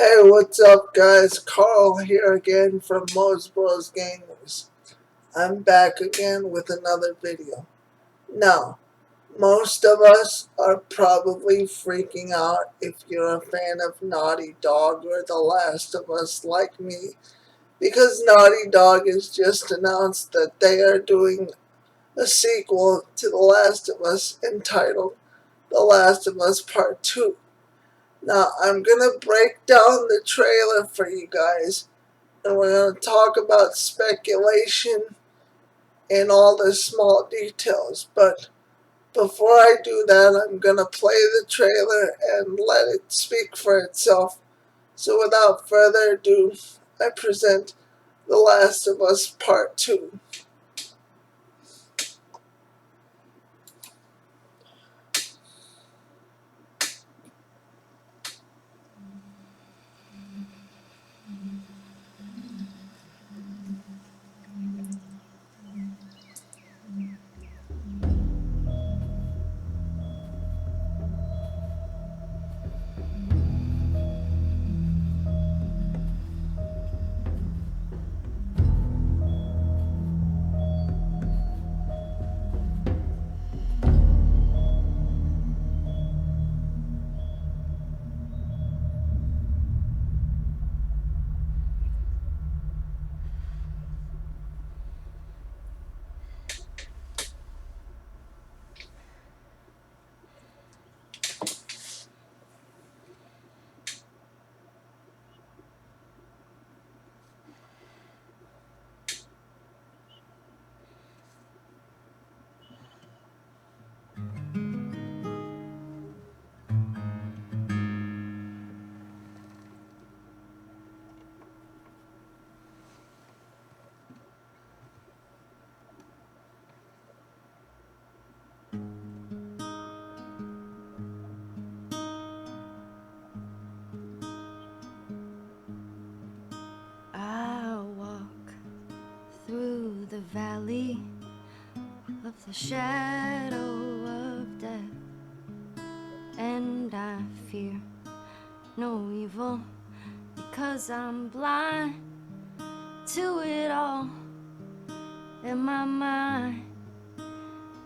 Hey, what's up, guys? Carl here again from Mo's Bros Gamers. I'm back again with another video. Now, most of us are probably freaking out if you're a fan of Naughty Dog or The Last of Us like me, because Naughty Dog has just announced that they are doing a sequel to The Last of Us entitled The Last of Us Part 2. Now, I'm gonna break down the trailer for you guys, and we're gonna talk about speculation and all the small details. But before I do that, I'm gonna play the trailer and let it speak for itself. So without further ado, I present The Last of Us Part 2. I walk through the valley of the shadow of death, and I fear no evil, because I'm blind to it all. In my mind,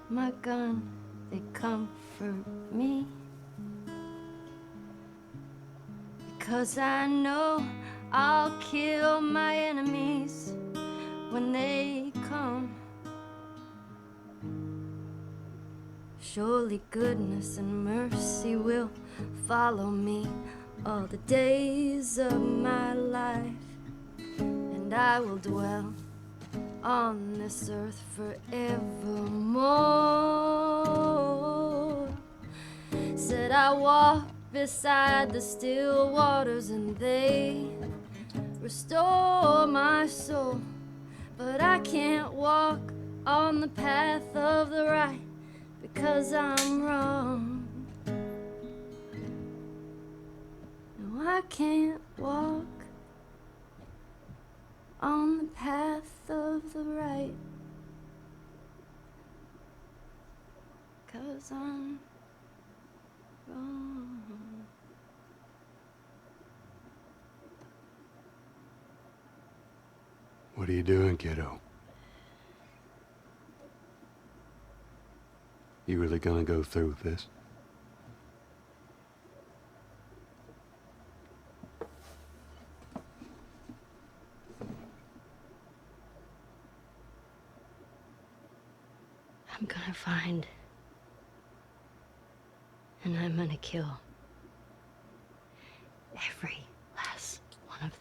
my gun, they comfort me, because I know I'll kill my enemies when they come. Surely goodness and mercy will follow me all the days of my life, and I will dwell on this earth forevermore. Said I walk beside the still waters, and they restore my soul. But I can't walk on the path of the right, because I'm wrong. No, I can't walk on the path of the right, 'cause I'm wrong. What are you doing, kiddo? You really gonna go through with this? I'm gonna find, and I'm gonna kill every last one of them.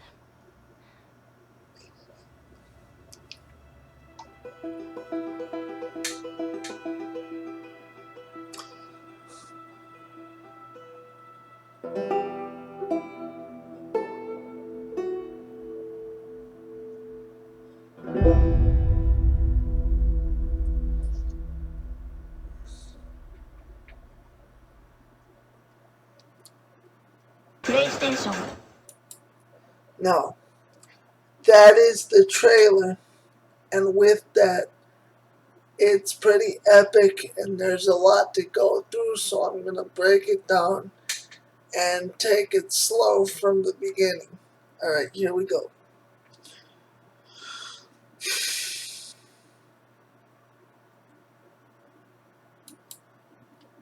PlayStation. Now, that is the trailer, and with that, it's pretty epic and there's a lot to go through, so I'm gonna break it down and take it slow from the beginning. Alright, here we go.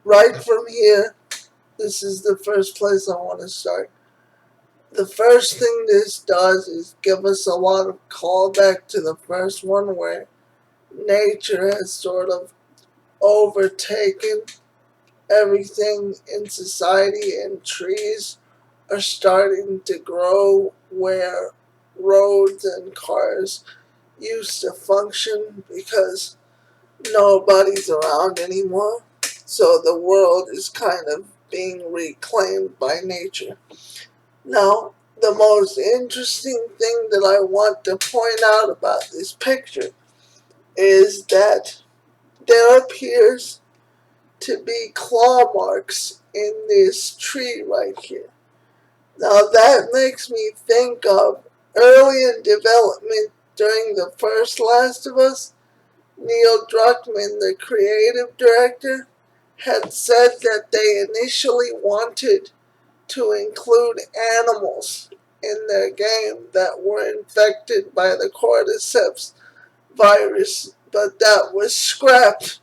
Right from here, this is the first place I want to start. The first thing this does is give us a lot of callback to the first one, where nature has sort of overtaken everything in society, and trees are starting to grow where roads and cars used to function, because nobody's around anymore. So the world is kind of being reclaimed by nature. Now, the most interesting thing that I want to point out about this picture is that there appears to be claw marks in this tree right here. Now that makes me think of early in development during the first Last of Us. Neil Druckmann, the creative director, had said that they initially wanted to include animals in their game that were infected by the cordyceps virus, but that was scrapped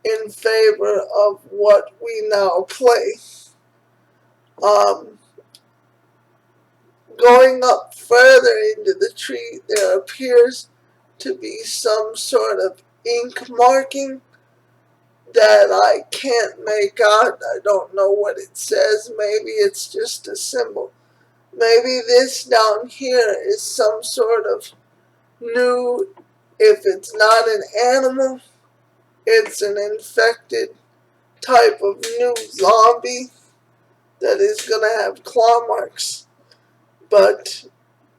in favor of what we now play. Um, Going up further into the tree, there appears to be some sort of ink marking that I can't make out. I don't know what it says. Maybe it's just a symbol. Maybe this down here is some sort of new, if it's not an animal, it's an infected type of new zombie that is going to have claw marks. But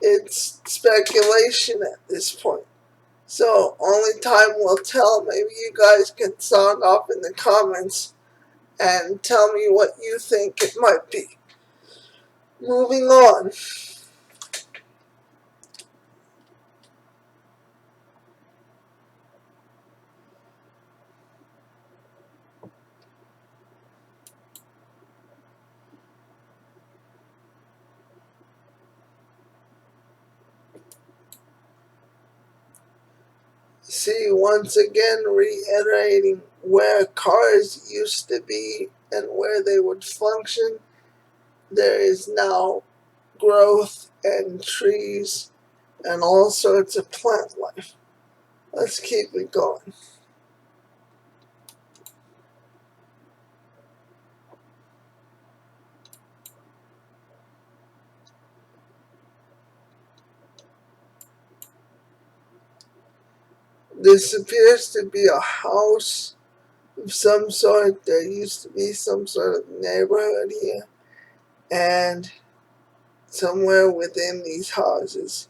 it's speculation at this point. So only time will tell. Maybe you guys can sound off in the comments and tell me what you think it might be. Moving on. See, once again, reiterating where cars used to be and where they would function, there is now growth and trees and all sorts of plant life. Let's keep it going. This appears to be a house of some sort. There used to be some sort of neighborhood here, and somewhere within these houses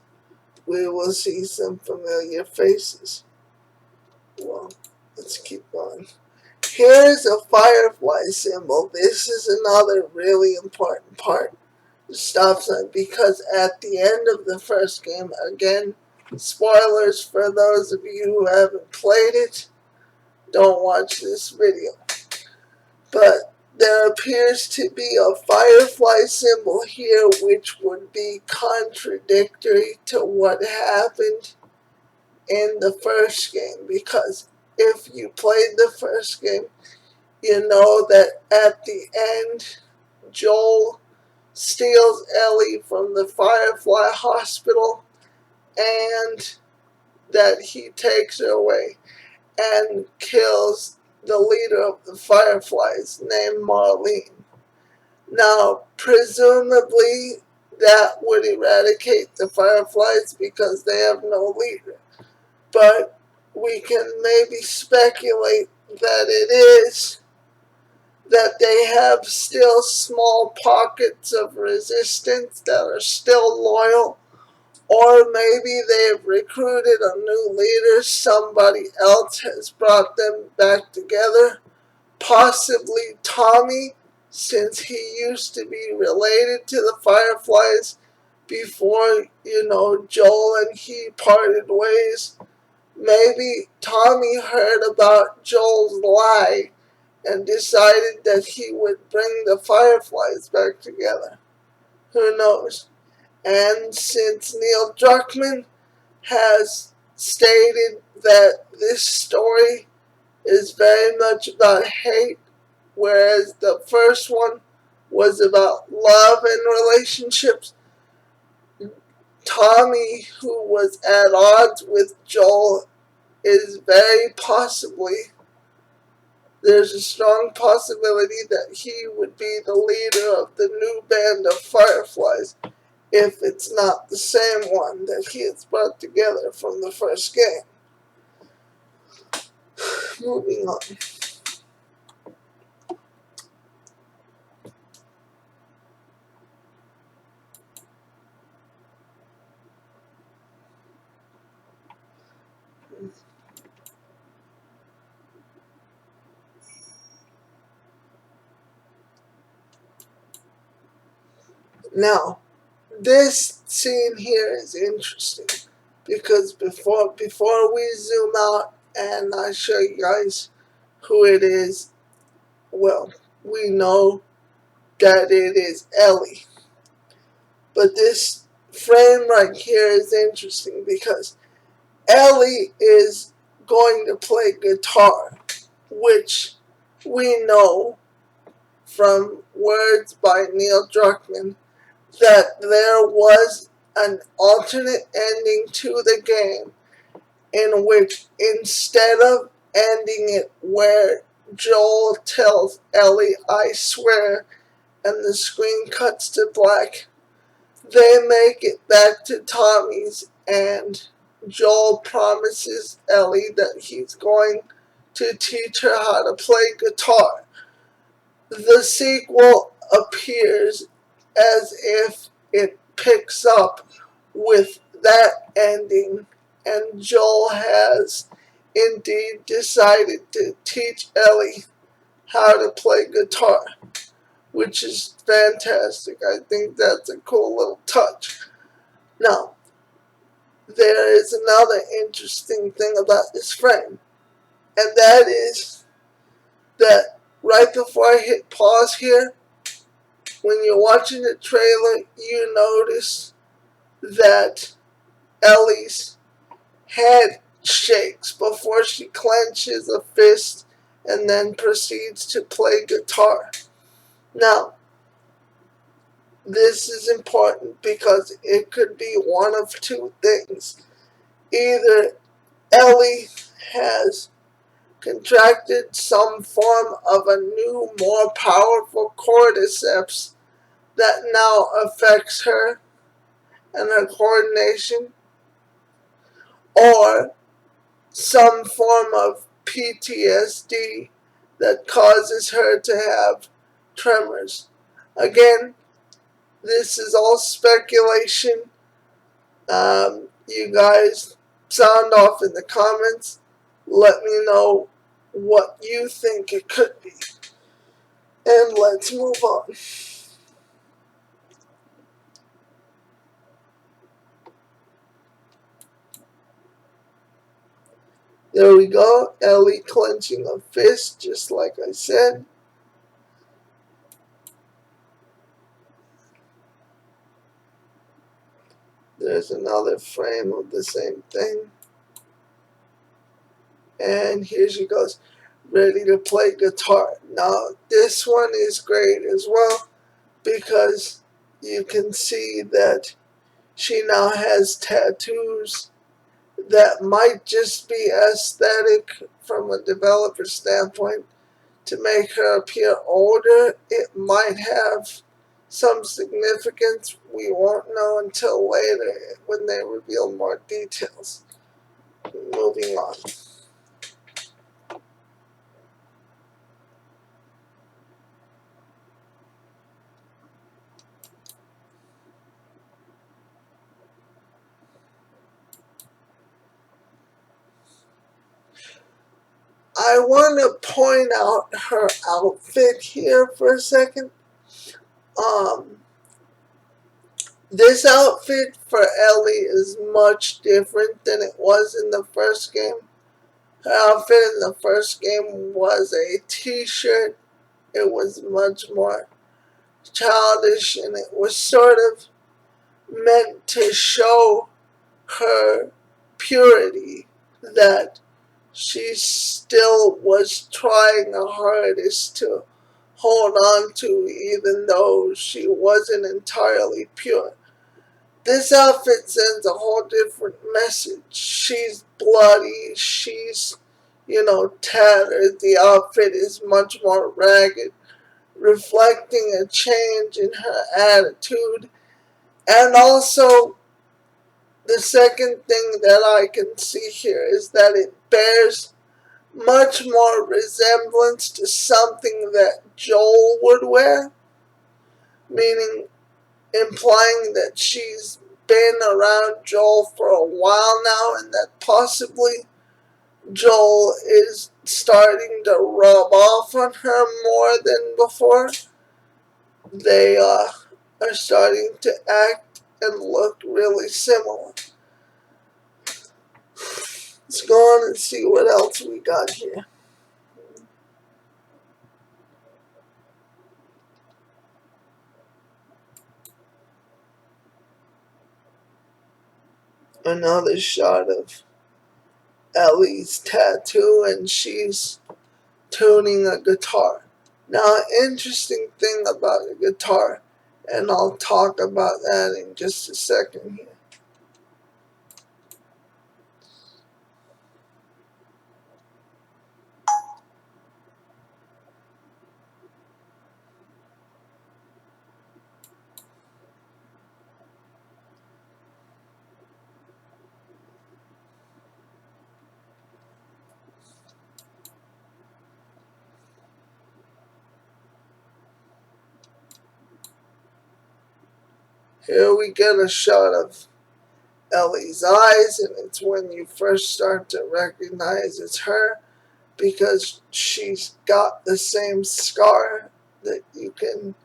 we will see some familiar faces. Well, let's keep going. Here's a firefly symbol. This is another really important part of stop sign, because at the end of the first game, again, spoilers for those of you who haven't played it, don't watch this video. But there appears to be a firefly symbol here, which would be contradictory to what happened in the first game, because if you played the first game, you know that at the end, Joel steals Ellie from the Firefly Hospital, and that he takes her away and kills the leader of the Fireflies, named Marlene. Now, presumably, that would eradicate the Fireflies because they have no leader. But we can maybe speculate that it is that they have still small pockets of resistance that are still loyal, or maybe they've recruited a new leader, somebody else has brought them back together, possibly Tommy, since he used to be related to the Fireflies before, Joel and he parted ways. Maybe Tommy heard about Joel's lie and decided that he would bring the Fireflies back together. Who knows? And since Neil Druckmann has stated that this story is very much about hate, whereas the first one was about love and relationships, Tommy, who was at odds with Joel, is very possibly, there's a strong possibility that he would be the leader of the new band of Fireflies, if it's not the same one that he has brought together from the first game. Moving on. Now, this scene here is interesting because before we zoom out and I show you guys who it is, well, we know that it is Ellie. But this frame right here is interesting because Ellie is going to play guitar, which we know from words by Neil Druckmann that there was an alternate ending to the game in which instead of ending it where Joel tells Ellie, "I swear," and the screen cuts to black, they make it back to Tommy's and Joel promises Ellie that he's going to teach her how to play guitar. The sequel appears as if it picks up with that ending, and Joel has indeed decided to teach Ellie how to play guitar, which is fantastic. I think that's a cool little touch. Now, there is another interesting thing about this frame, and that is that right before I hit pause here, when you're watching the trailer, you notice that Ellie's head shakes before she clenches a fist and then proceeds to play guitar. Now, this is important because it could be one of two things. Either Ellie has contracted some form of a new, more powerful cordyceps that now affects her and her coordination, or some form of PTSD that causes her to have tremors. Again, this is all speculation. You guys sound off in the comments. Let me know what you think it could be. And let's move on. There we go. Ellie clenching a fist, just like I said. There's another frame of the same thing. And here she goes, ready to play guitar. Now, this one is great as well because you can see that she now has tattoos that might just be aesthetic from a developer standpoint to make her appear older. It might have some significance. We won't know until later when they reveal more details. Moving on. I want to point out her outfit here for a second. This outfit for Ellie is much different than it was in the first game. Her outfit in the first game was a t-shirt. It was much more childish, and it was sort of meant to show her purity, that she still was trying her hardest to hold on to, even though she wasn't entirely pure. This outfit sends a whole different message. She's bloody, she's, tattered. The outfit is much more ragged, reflecting a change in her attitude. And also, the second thing that I can see here is that it bears much more resemblance to something that Joel would wear, meaning implying that she's been around Joel for a while now and that possibly Joel is starting to rub off on her more than before. They are starting to act and look really similar. Let's go on and see what else we got here. Another shot of Ellie's tattoo, and she's tuning a guitar. Now, an interesting thing about a guitar, and I'll talk about that in just a second here. Here we get a shot of Ellie's eyes, and it's when you first start to recognize it's her, because she's got the same scar that you can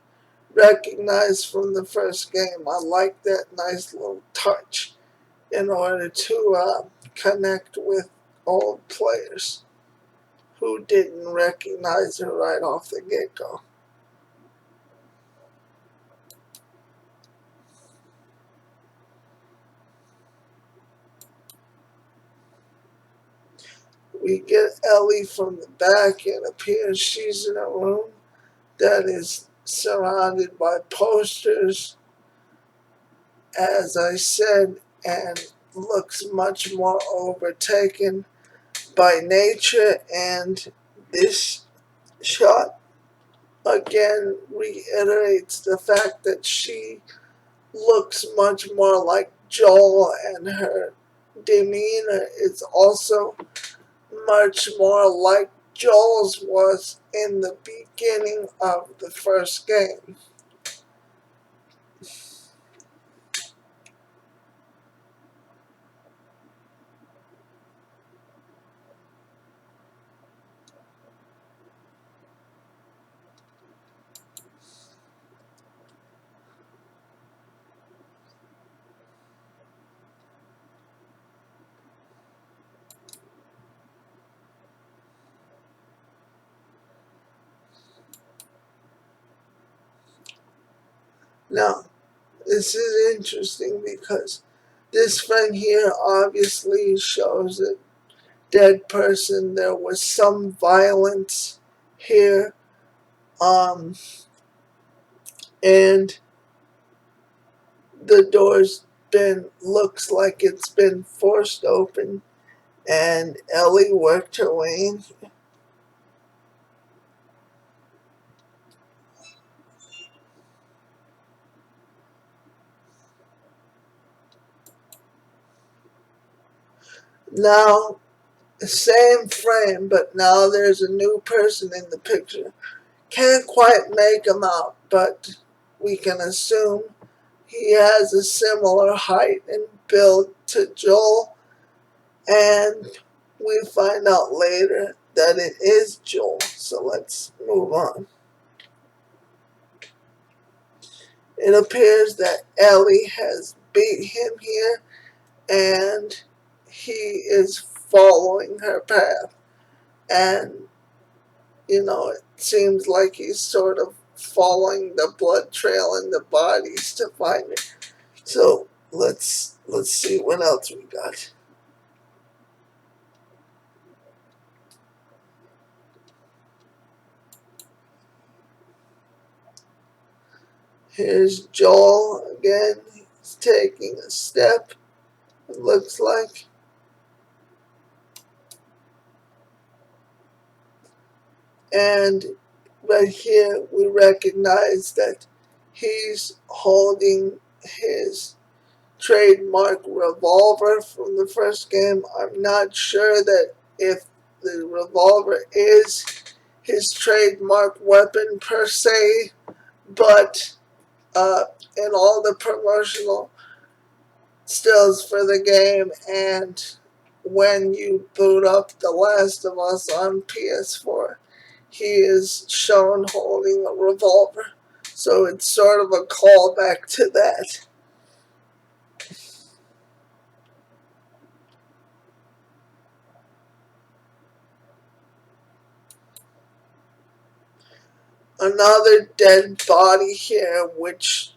recognize from the first game. I like that nice little touch in order to connect with old players who didn't recognize her right off the get-go. We get Ellie from the back. It appears she's in a room that is surrounded by posters, as I said, and looks much more overtaken by nature. And this shot again reiterates the fact that she looks much more like Joel, and her demeanor is also much more like Joel's was in the beginning of the first game. Now, this is interesting because this friend here obviously shows a dead person. There was some violence here, and the door's looks like it's been forced open, and Ellie worked her way in. Now, same frame, but now there's a new person in the picture. Can't quite make him out, but we can assume he has a similar height and build to Joel, and we find out later that it is Joel. So let's move on. It appears that Ellie has beat him here, and he is following her path. And, it seems like he's sort of following the blood trail in the bodies to find her. So let's see what else we got. Here's Joel again. He's taking a step, it looks like. And right here we recognize that he's holding his trademark revolver from the first game. I'm not sure that if the revolver is his trademark weapon per se, but in all the promotional stills for the game and when you boot up The Last of Us on PS4, he is shown holding a revolver. So it's sort of a callback to that. Another dead body here, which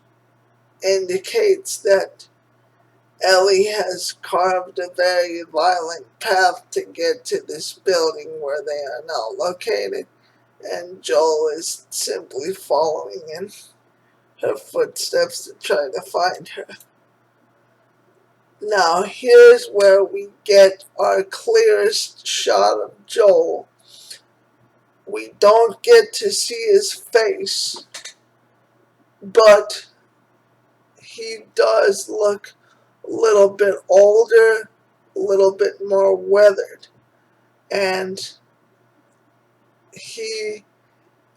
indicates that Ellie has carved a very violent path to get to this building where they are now located, and Joel is simply following in her footsteps to try to find her. Now here's where we get our clearest shot of Joel. We don't get to see his face, but he does look a little bit older, a little bit more weathered, and he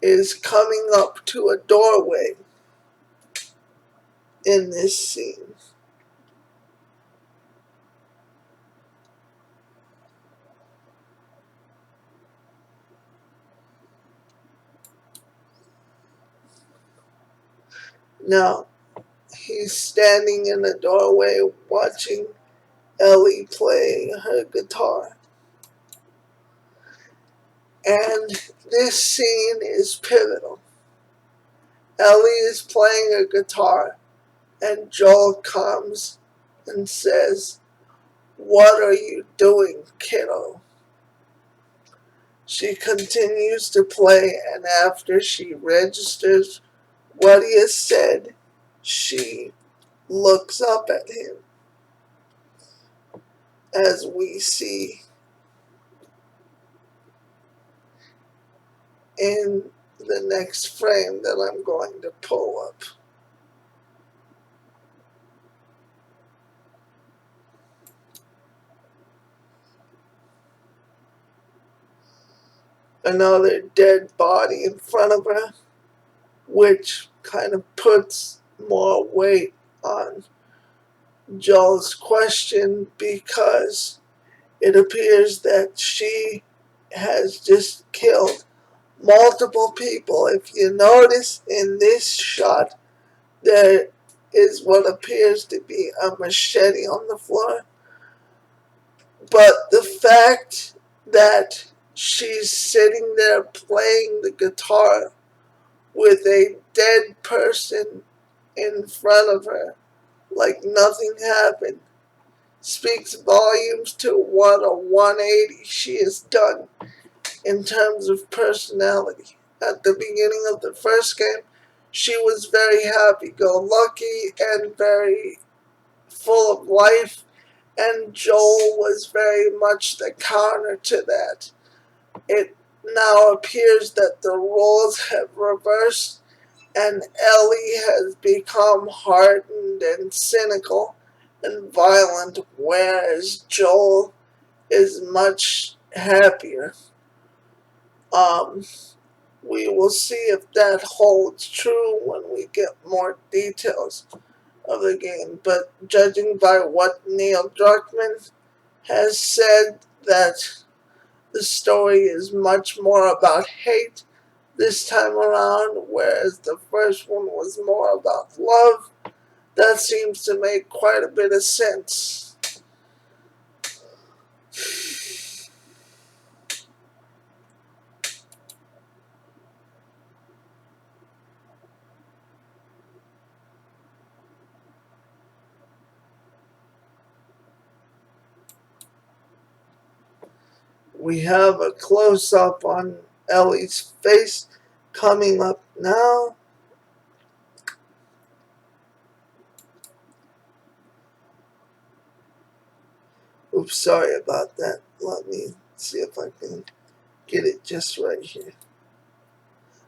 is coming up to a doorway in this scene. Now, he's standing in the doorway watching Ellie play her guitar. And this scene is pivotal. Ellie is playing a guitar, and Joel comes and says, "What are you doing, kiddo?" She continues to play, and after she registers what he has said, she looks up at him, as we see in the next frame that I'm going to pull up. Another dead body in front of her, which kind of puts more weight on Joel's question, because it appears that she has just killed multiple people. If you notice in this shot, there is what appears to be a machete on the floor. But the fact that she's sitting there playing the guitar with a dead person in front of her, like nothing happened, speaks volumes to what a 180 she has done in terms of personality. At the beginning of the first game, she was very happy-go-lucky and very full of life, and Joel was very much the counter to that. It now appears that the roles have reversed, and Ellie has become hardened and cynical and violent, whereas Joel is much happier. We will see if that holds true when we get more details of the game, but judging by what Neil Druckmann has said, that the story is much more about hate this time around, whereas the first one was more about love, that seems to make quite a bit of sense. We have a close-up on Ellie's face coming up now. Oops, sorry about that. Let me see if I can get it just right here.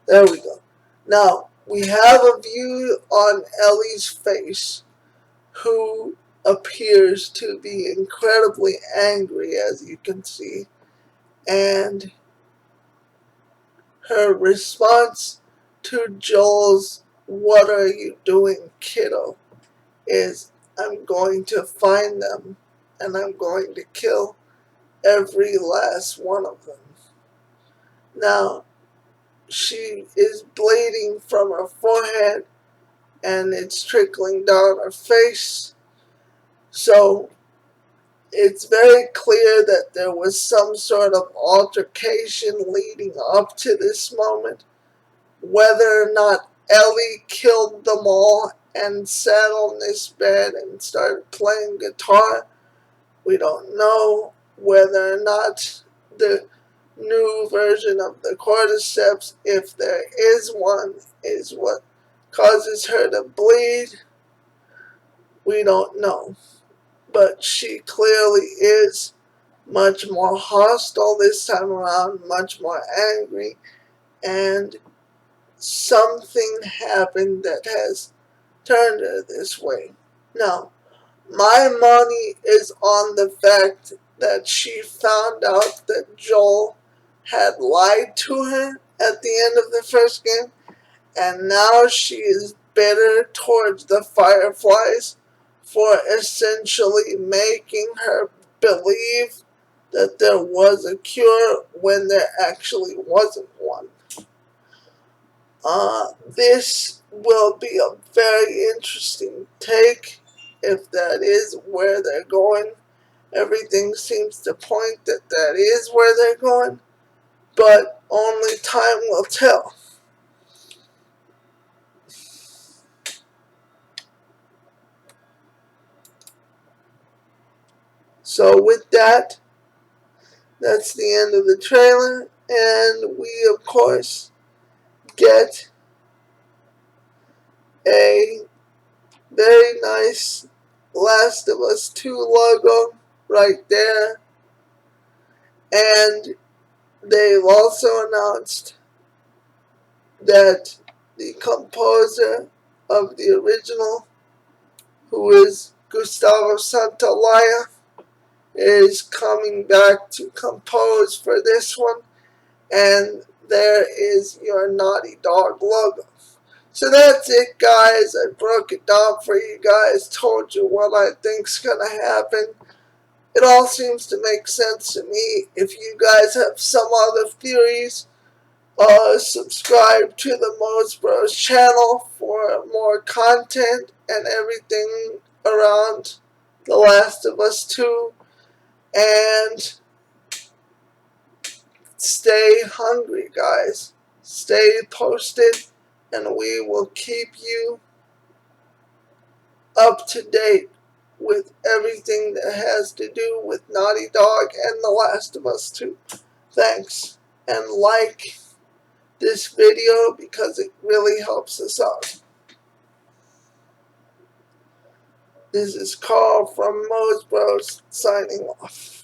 There we go. Now, we have a view on Ellie's face, who appears to be incredibly angry, as you can see. And her response to Joel's "What are you doing, kiddo?" is, "I'm going to find them, and I'm going to kill every last one of them." Now, she is bleeding from her forehead, and it's trickling down her face. So, it's very clear that there was some sort of altercation leading up to this moment. Whether or not Ellie killed them all and sat on this bed and started playing guitar, we don't know. Whether or not the new version of the cordyceps, if there is one, is what causes her to bleed, we don't know. But she clearly is much more hostile this time around, much more angry, and something happened that has turned her this way. Now, my money is on the fact that she found out that Joel had lied to her at the end of the first game, and now she is bitter towards the Fireflies for essentially making her believe that there was a cure when there actually wasn't one. This will be a very interesting take if that is where they're going. Everything seems to point that that is where they're going, but only time will tell. So with that, that's the end of the trailer, and we of course get a very nice Last of Us 2 logo right there, and they've also announced that the composer of the original, who is Gustavo Santaolalla, is coming back to compose for this one, and there is your Naughty Dog logo. So that's it, guys. I broke it down for you guys, told you what I think's gonna happen. It all seems to make sense to me. If you guys have some other theories, subscribe to the Mo's Bros channel for more content and everything around The Last of Us 2. And stay hungry, guys. Stay posted, and we will keep you up to date with everything that has to do with Naughty Dog and The Last of Us 2. Thanks, and like this video because it really helps us out. This is Carl from Mo's Bros signing off.